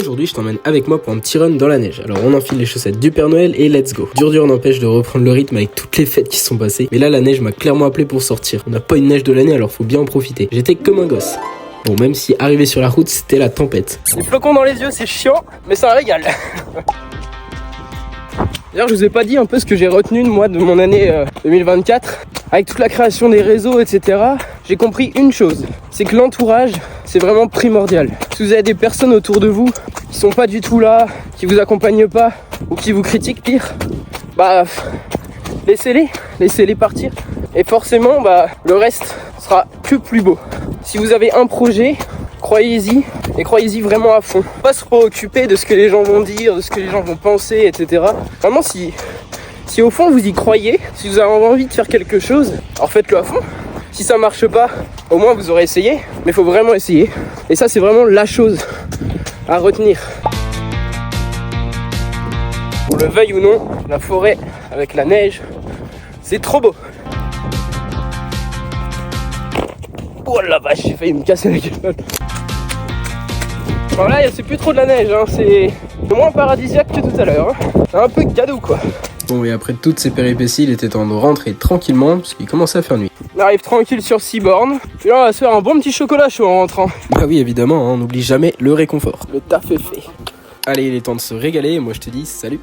Aujourd'hui, je t'emmène avec moi pour un petit run dans la neige. Alors on enfile les chaussettes du Père Noël et let's go. Dur n'empêche de reprendre le rythme avec toutes les fêtes qui sont passées. Mais là, la neige m'a clairement appelé pour sortir. On n'a pas une neige de l'année, alors faut bien en profiter. J'étais comme un gosse. Bon, même si arrivé sur la route, c'était la tempête. Les flocons dans les yeux, c'est chiant, mais ça régale. D'ailleurs, je vous ai pas dit un peu ce que j'ai retenu de moi de mon année 2024. Avec toute la création des réseaux, etc. J'ai compris une chose, c'est que l'entourage, c'est vraiment primordial. Si vous avez des personnes autour de vous qui sont pas du tout là, qui vous accompagnent pas, ou qui vous critiquent pire, bah laissez-les partir. Et forcément, le reste sera que plus beau. Si vous avez un projet, croyez-y, et croyez-y vraiment à fond. Pas se préoccuper de ce que les gens vont dire, de ce que les gens vont penser, etc. Vraiment, si au fond vous y croyez, si vous avez envie de faire quelque chose, alors faites-le à fond. Si ça marche pas, au moins vous aurez essayé, mais il faut vraiment essayer. Et ça, c'est vraiment la chose à retenir. Qu'on le veuille ou non, la forêt avec la neige, c'est trop beau. Oh la vache, j'ai failli me casser la gueule. Bon là, c'est plus trop de la neige, hein. C'est moins paradisiaque que tout à l'heure. Hein. C'est un peu cadeau quoi. Bon, et après toutes ces péripéties, il était temps de rentrer tranquillement parce qu'il commençait à faire nuit. On arrive tranquille sur 6 bornes. Puis là, on va se faire un bon petit chocolat chaud en rentrant. Bah oui, évidemment, hein, on n'oublie jamais le réconfort. Le taf est fait. Allez, il est temps de se régaler et moi je te dis salut.